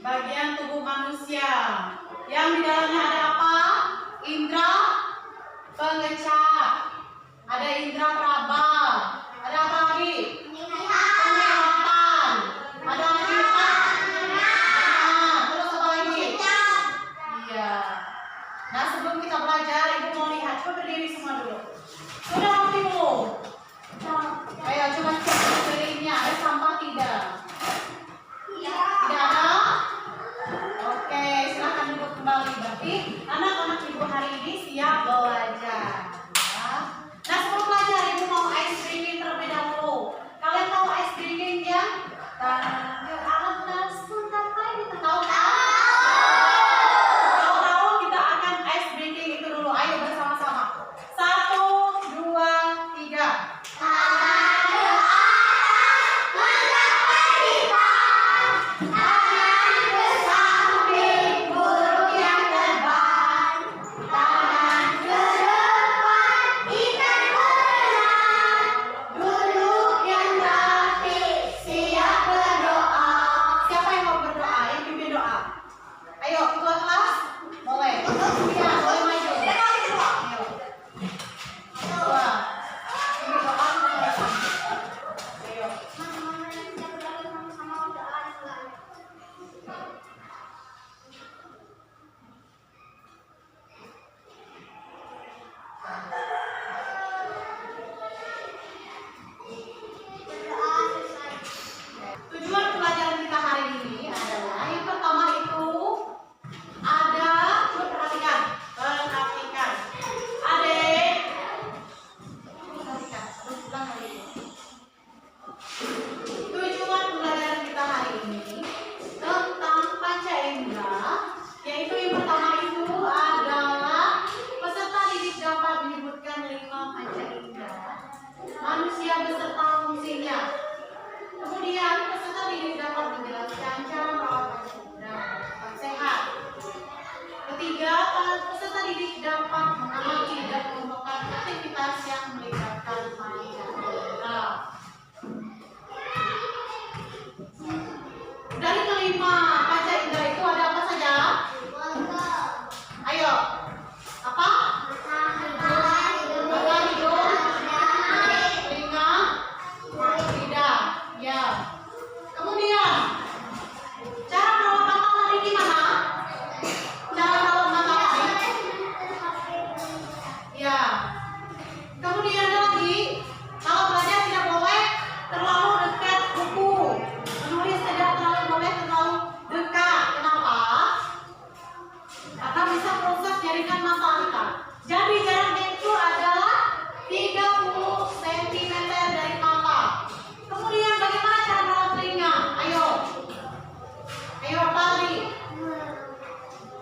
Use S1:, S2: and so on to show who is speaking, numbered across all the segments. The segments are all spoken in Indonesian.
S1: bagian tubuh manusia yang di dalamnya ada apa? Indra pengecap, ada indra peraba, ada apa lagi? Penglihatan, ada lagi apa? Terus apa lagi? Iya. Nah, sebelum kita belajar, ibu mau lihat. Coba berdiri semua dulu. Sudah rapi belum? Ayo coba cek sekelilingnya, ada sampah tidak? Tidak ada? Oke, silakan duduk kembali. Berarti anak-anak ibu hari ini siap belajar. Ya. Nah, sebelum belajar ibu mau ice cream terlebih dahulu. Kalian tahu ice cream ya? Tangan ke atas, tungkai di tahu kan? Kalau tahu kita akan ice breaking itu dulu. Ayo bersama-sama. 1, 2, 3. Tujuan pelajaran kita hari ini adalah yang pertama itu ada, coba perhatikan, adik, ulang lagi. Tujuan pelajaran kita hari ini tentang panca indera, yaitu yang pertama itu adalah peserta didik dapat menyebutkan 5 panca indera manusia beserta fungsinya. Kemudian peserta didik dapat menjelaskan cara merawat panca indera tetap sehat. Ketiga, peserta didik dapat mengamati dan mengelompokkan aktivitas yang melibatkan panca indera. Dari kelima panca indera itu ada apa saja? Ayo, apa? Mata, hidung, telinga, lidah. Ya. Kemudian cara merawat mata tadi gimana? Cara merawat mata tadi? Ya. Kemudian ada lagi, kalau belajar tidak boleh terlalu dekat buku. Menulis tidak boleh terlalu dekat. Kenapa? Karena bisa merusak jaringan mata kita. Jadi jaraknya itu adalah 30 cm dari mata. Kemudian bagaimana cara merawat telinga? Ayo. Ayo apa lagi?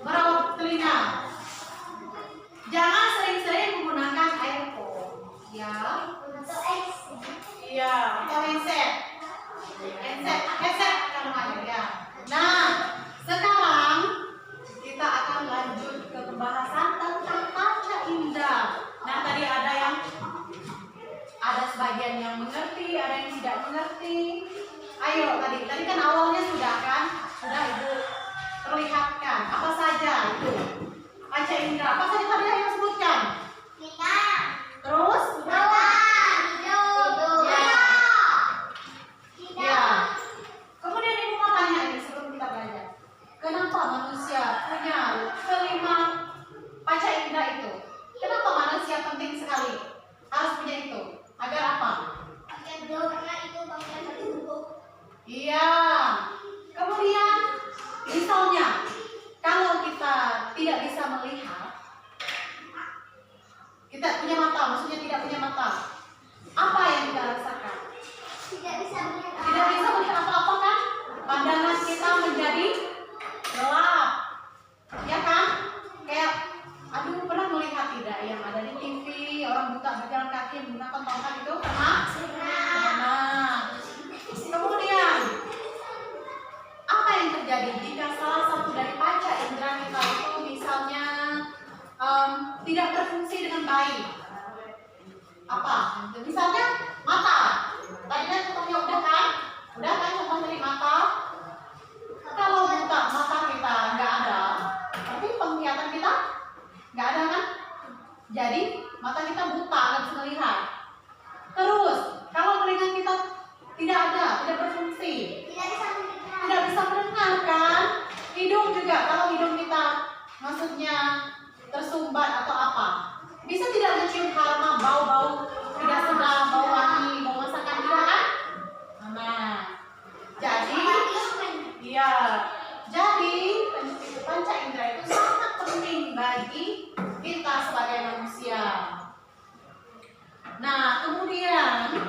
S1: Merawat telinga. Jangan sering-sering menggunakan earphone. Ya. Iya, atau headset. Headset namanya ya. Nah, sekarang kita akan lanjut ke pembahasan tentang panca indera. Nah, tadi ada sebagian yang mengerti, ada yang tidak mengerti. Ayo, tadi kan awalnya sudah Ibu perlihatkan apa saja itu panca indera. Apa saja tadi yang sebutkan? Terus? Ya. Kemudian Ibu mau tanya ini sebelum kita belajar. Kenapa manusia punya kelima panca indera itu? Kenapa manusia penting sekali harus punya itu? Agar apa? Iya. Kemudian misalnya kalau kita tidak bisa melihat, kita punya mata, maksudnya tidak punya mata, apa yang kita rasakan? Tidak bisa melihat apa-apa kan? Pandangan kita menjadi gelap, ya kan? Kayak, aduh, pernah melihat tidak yang ada di TV orang buta berjalan kaki menggunakan tongkat itu? Pernah? Kemudian apa yang terjadi jika salah satu dari panca indera kita itu misalnya tidak berfungsi dengan baik? Apa? Misalnya mata. Tadi kan contohnya udah kan contoh dari mata. Kalau buta maksudnya tersumbat atau apa? Bisa tidak mencium aroma, bau-bau tidak sedap, bau wangi, bau masakan, tidak kan? Nah, jadi iya, jadi panca indera itu sangat penting bagi kita sebagai manusia. Nah, kemudian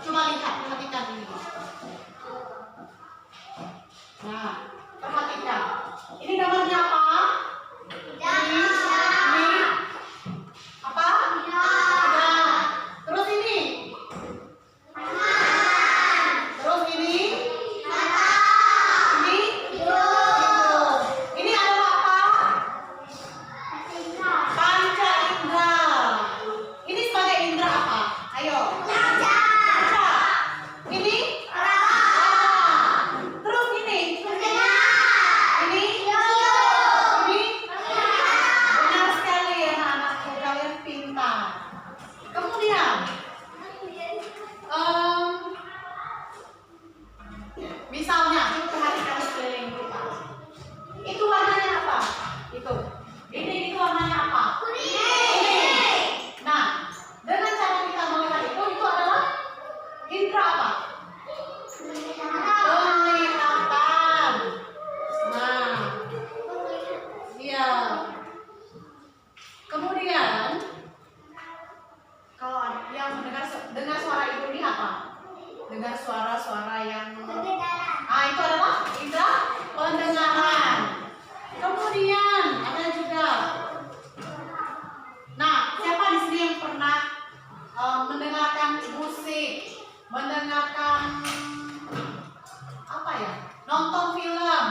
S1: coba lihat, perhatikan ini. Nah, perhatikan. Ini gambarnya apa? Ini apa? Nah, terus ini. Terus ini. Ini. Ini adalah apa? Panca indera. Ini sebagai indera apa? Ayo. Panca. Ini. Terus ini. Ini. Benar sekali ya anak-anakku, kalian pintar. Kemudian, misalnya coba perhatikan sekeliling kita. Itu warnanya apa? Ini warnanya apa? Kuning. Nah, dengan cara kita melihat itu adalah indera apa? Penglihatan. Nah, iya. Kemudian, kalau ada yang dengar suara ibu ini apa? Dengar suara-suara yang itu adalah indera pendengaran. Kemudian ada juga. Nah, siapa di sini yang pernah mendengarkan musik, mendengarkan apa ya? Nonton film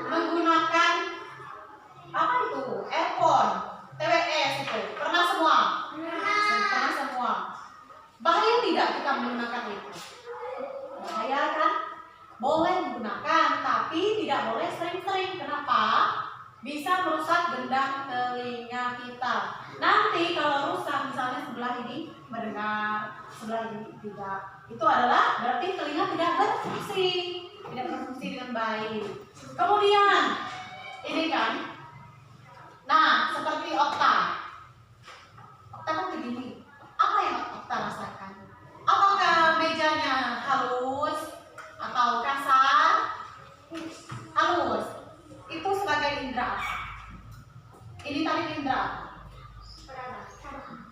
S1: menggunakan apa itu? Earphone, TWS itu. Pernah semua? Pernah semua. Bahaya tidak kita menggunakan itu? Bahaya kan? Boleh menggunakan, tapi tidak boleh sering-sering. Kenapa? Bisa merusak gendang telinga kita. Nanti kalau rusak, misalnya sebelah ini mendengar, sebelah ini tidak, itu adalah berarti telinga tidak berfungsi dengan baik. Kemudian ini kan, nah seperti okta kan begini. Apa yang okta rasakan? Apakah mejanya halus atau kasar? Halus. Itu sebagai indera. Ini tadi indera.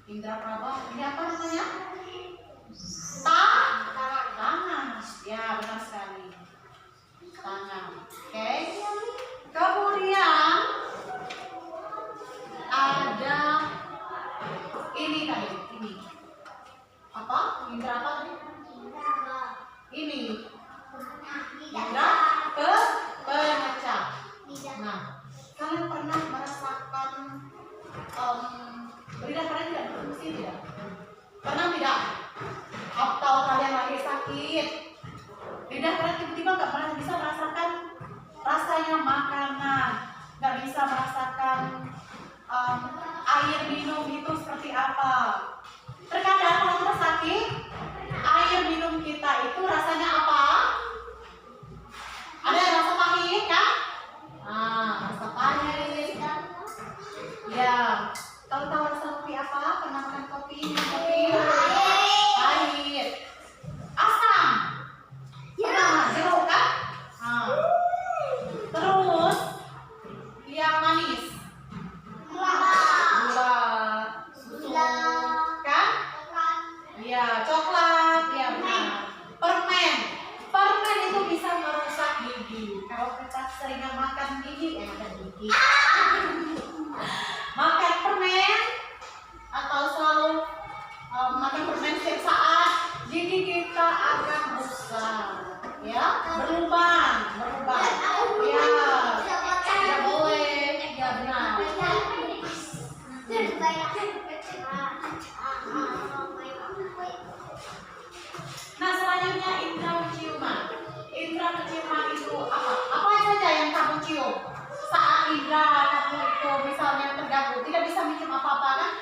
S1: Indera peraba. Ini apa namanya? Tangan. Ya, benar sekali. Tangan. Oke. Kemudian ada ini tadi. Ini. Apa? Indera apa tadi? Ini. Indera pengecat. Nah, kalian pernah merasakan lidah kalian tidak berfungsi tidak? Pernah tidak? Atau kalian lagi sakit, lidah kalian tiba-tiba nggak bisa merasakan rasanya makanan, nggak bisa merasakan air minum itu seperti apa? Terkadang kalau kita sakit, air minum kita itu rasanya apa? Ada yang rasa pahit kan? Rasa pahit. Ya, kalau tahu rasa kopi apa? Pernah makan kopi? Pahit. Asam. Jeruk kan? Terus yang manis. Gula, susu, kan? Ya, coklat, ya benar. Permen itu bisa merusak gigi. Kalau kita sering makan gigi, makan permen atau selalu makan permen setiap saat, gigi kita akan rusak, ya, berlubang, ya, tidak boleh, ya benar. Nah, selanjutnya indera penciuman. Indera penciuman itu apa? Apa saja yang kamu cium? Saat indera kamu itu misalnya terganggu, tidak bisa mencium apa-apa kan?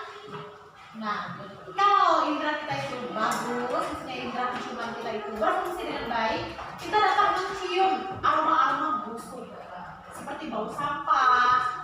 S1: Nah, kalau indera kita itu bagus, misalnya indera penciuman kita itu berfungsi dengan baik, kita dapat mencium aroma-aroma busuk seperti bau sampah,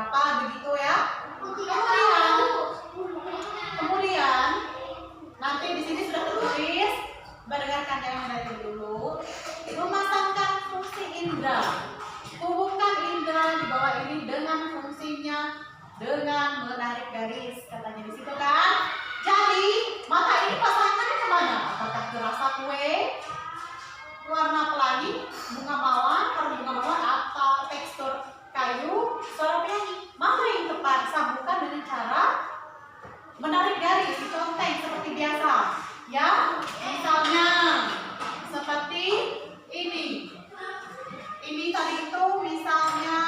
S1: berapa begitu ya. Kemudian nanti di sini sudah tertulis, mendengarkan yang dari dulu. Memasangkan fungsi indera. Hubungkan indera di bawah ini dengan fungsinya dengan menarik garis, katanya di situ kan. Jadi mata ini pasangkannya kemana? Apakah ke rasa kue, warna pelangi, bunga mawar, bunga mawar, atau tekstur kayu, suara pelangi? Mana yang tepat? Sambungkan dengan cara menarik garis, diconteng seperti biasa. Ya, misalnya seperti ini. Ini tadi itu misalnya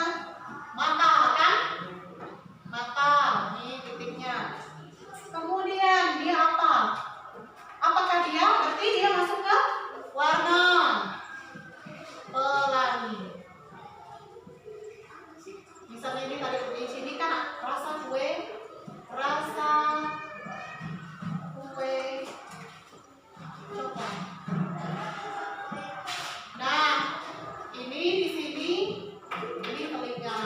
S1: mata kan? Mata, ini titiknya. Kemudian dia apa? Apakah dia? Berarti dia masuk ke warna pelangi. Misalnya ini tadi di sini kan rasa kue coklat. Nah, ini di sini ini telinga.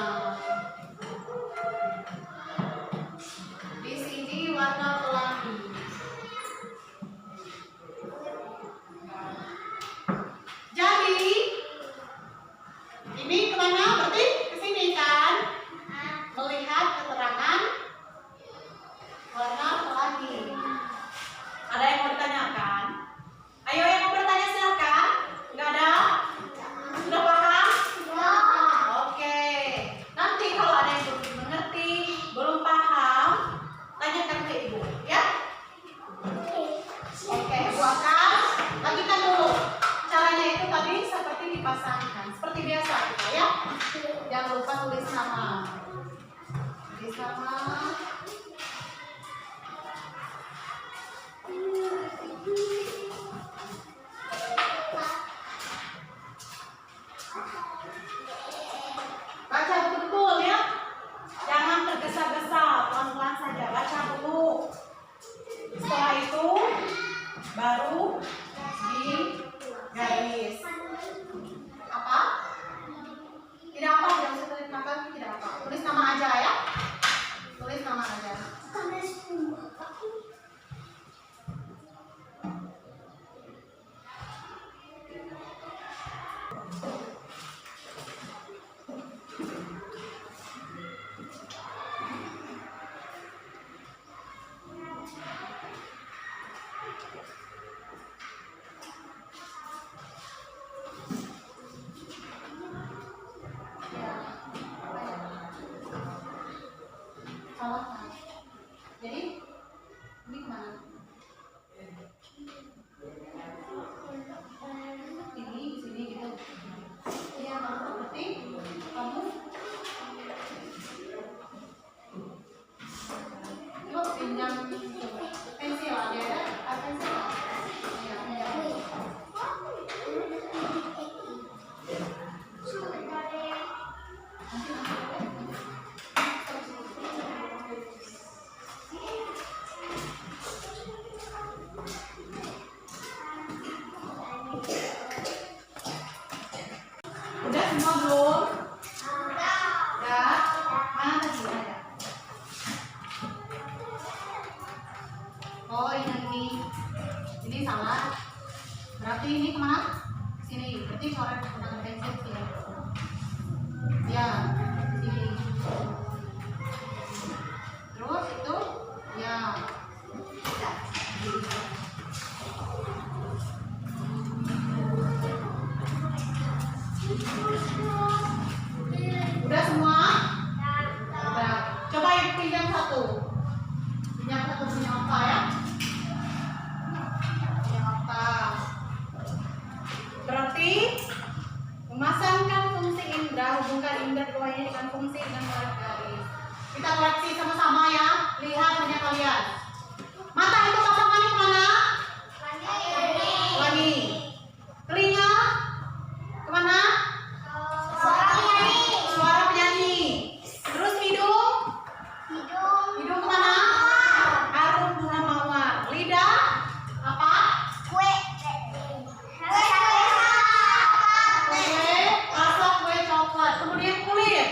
S1: Di sini warna pelangi. Jadi ini kemana? Berarti ke sini kan? Melihat keterangan warna pelangi. Ada yang mau ditanyakan? Ayo yang mau bertanya silakan. Nggak ada? Sudah paham? Oke. Nanti kalau ada yang belum mengerti, belum paham, tanyakan ke ibu, ya? Oke, ibu akan bagikan dulu. Caranya itu tadi seperti dipasangkan, seperti biasa kita ya. Jangan lupa tulis nama. Tulis nama. Baca betul ya. Jangan tergesa-gesa, pelan-pelan saja. Baca dulu. Setelah itu baru di garis. Apa? Tidak apa, tidak usah tulis nama, tidak apa. Tulis nama aja ya. Tulis nama aja. Jadi ini kemana? Ini di sini gitu. Iya, berarti kamu yuk pinjam pensil ada pensil. Iya, pinjam. Udah semua belum? Ya. Mana tadi ada? Oh ini salah. Berarti ini kemana? Sini. Berarti coret menggunakan pensil sini. Ya, sini. Terus itu, ya. Udah semua? Udah. Coba yang pinjam satu. Pinjam satu punya apa ya? Punya apa? Berarti memasangkan fungsi indera, hubungkan indera keduanya dengan fungsi dengan garis. Kita koreksi sama-sama ya. Lihat punya kalian. Mata itu pasangannya kemana? Pelangi. Telinga kemana? Suara penyanyi. Terus hidung kemana? Harum bunga mawar. Lidah apa? Kue. Rasa kue coklat. Kemudian kulit.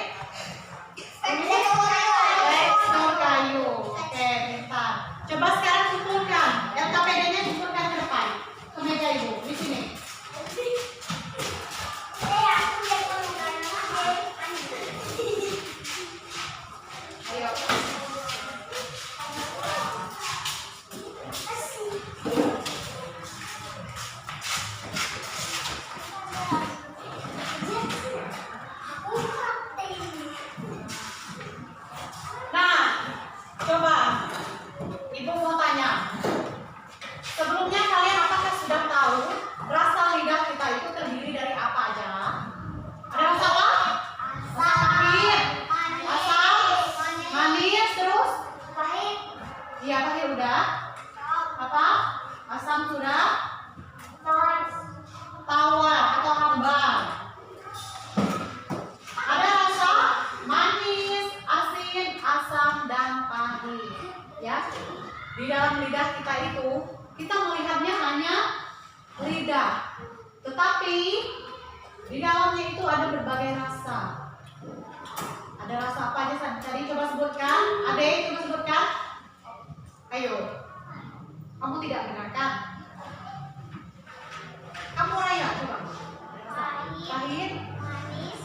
S1: Di dalam lidah kita itu, kita melihatnya hanya lidah. Tetapi di dalamnya itu ada berbagai rasa. Ada rasa apa aja San? Tadi coba sebutkan. Adek, coba sebutkan. Ayo. Kamu tidak benar kan? Kamu Raya, coba. Pahit,
S2: manis,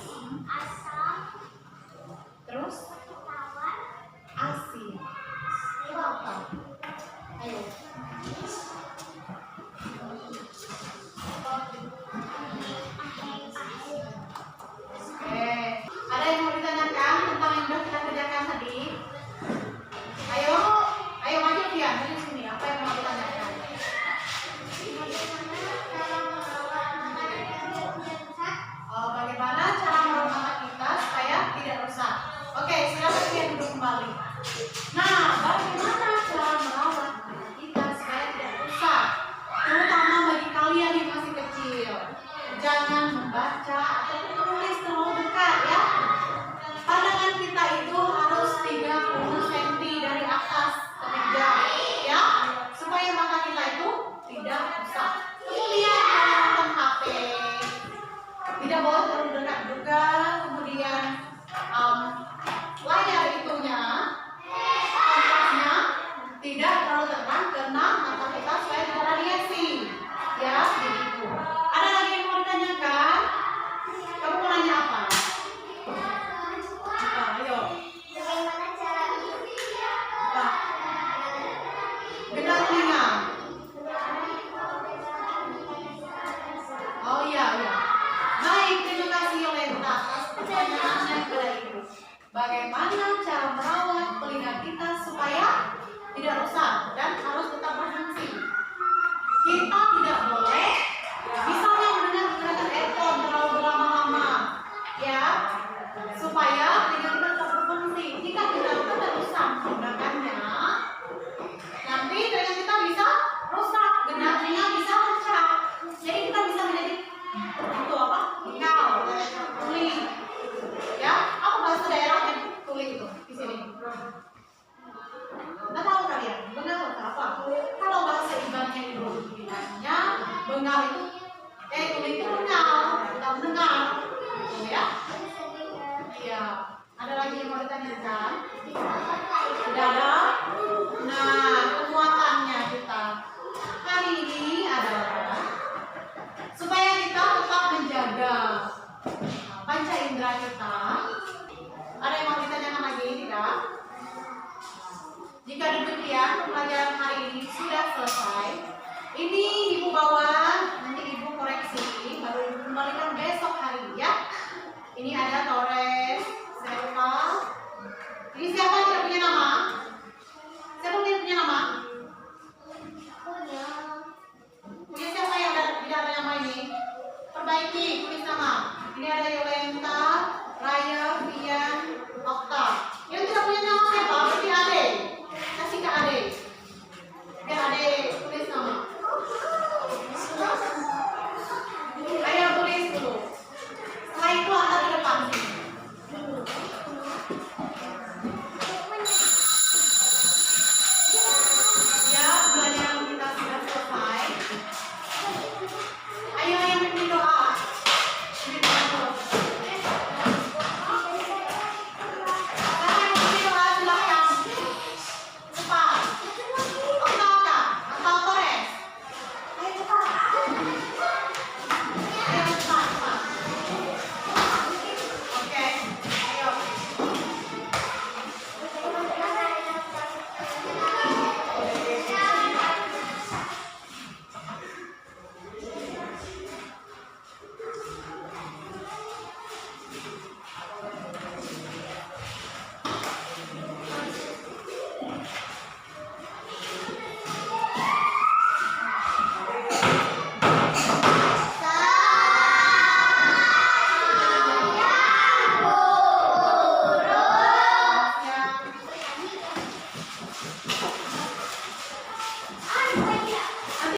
S2: asam,
S1: terus
S2: tawar,
S1: asin. Coba apa? Ayo. Ada yang mau ditanyakan tentang yang sudah kita kerjakan tadi? Ayo, ayo maju Fian, dari sini. Apa yang mau ditanyakan? Bagaimana cara merawat mata kita supaya tidak rusak? Oke, silakan Fian duduk kembali. Nah, bagaimana cara merawat mata kita supaya tidak rusak? Terutama bagi kalian yang masih kecil. Jangan membaca atau menulis terlalu dekat ya. Pandangan kita itu harus 30 cm dari atas ke meja ya, supaya mata kita itu tidak rusak. Kemudian kalau nonton HP tidak boleh terlalu dekat juga. Kemudian layar itunya, kontrasnya tidak terlalu terang kena mata kita supaya tidak radiasi ya, begitu. Ada lagi yang mau ditanyakan? Kamu mau nanya apa? Ayo.
S2: bagaimana cara
S1: Apa? Benar telinga. Oh iya, iya. Baik, terima kasih Yolenta atas pertanyaannya kepada Ibu. Bagaimana cara merawat telinga kita supaya tidak rusak dan harus tetap berfungsi? Kita tidak boleh misalnya mendengar menggunakan earphone terlalu berlama-lama ya, supaya telinga kita tetap berfungsi. Jika kita terus menggunakannya, nanti telinga kita bisa rusak, benangnya bisa pecah. Jadi kita bisa menjadi itu apa? Bengkal, tuli. Ya, apa bahasa daerahnya tuli itu di sini? Nggak tahu kalian, bengal atau apa? Kalau bahasa ibaratnya itu bilangnya bengal itu, tuli itu bengal, bukan mendengar, gitu ya? Iya. Ada lagi yang mau ditanyakan? Sudah ada? Nah, penguatannya kita hari ini adalah supaya kita tetap menjaga panca indera kita. Ada yang mau ditanyakan lagi? Tidak? Jika demikian, pembelajaran hari ini sudah selesai. Ini Ibu bawa, nanti Ibu koreksi, baru Ibu kembalikan besok hari ya. Ini ada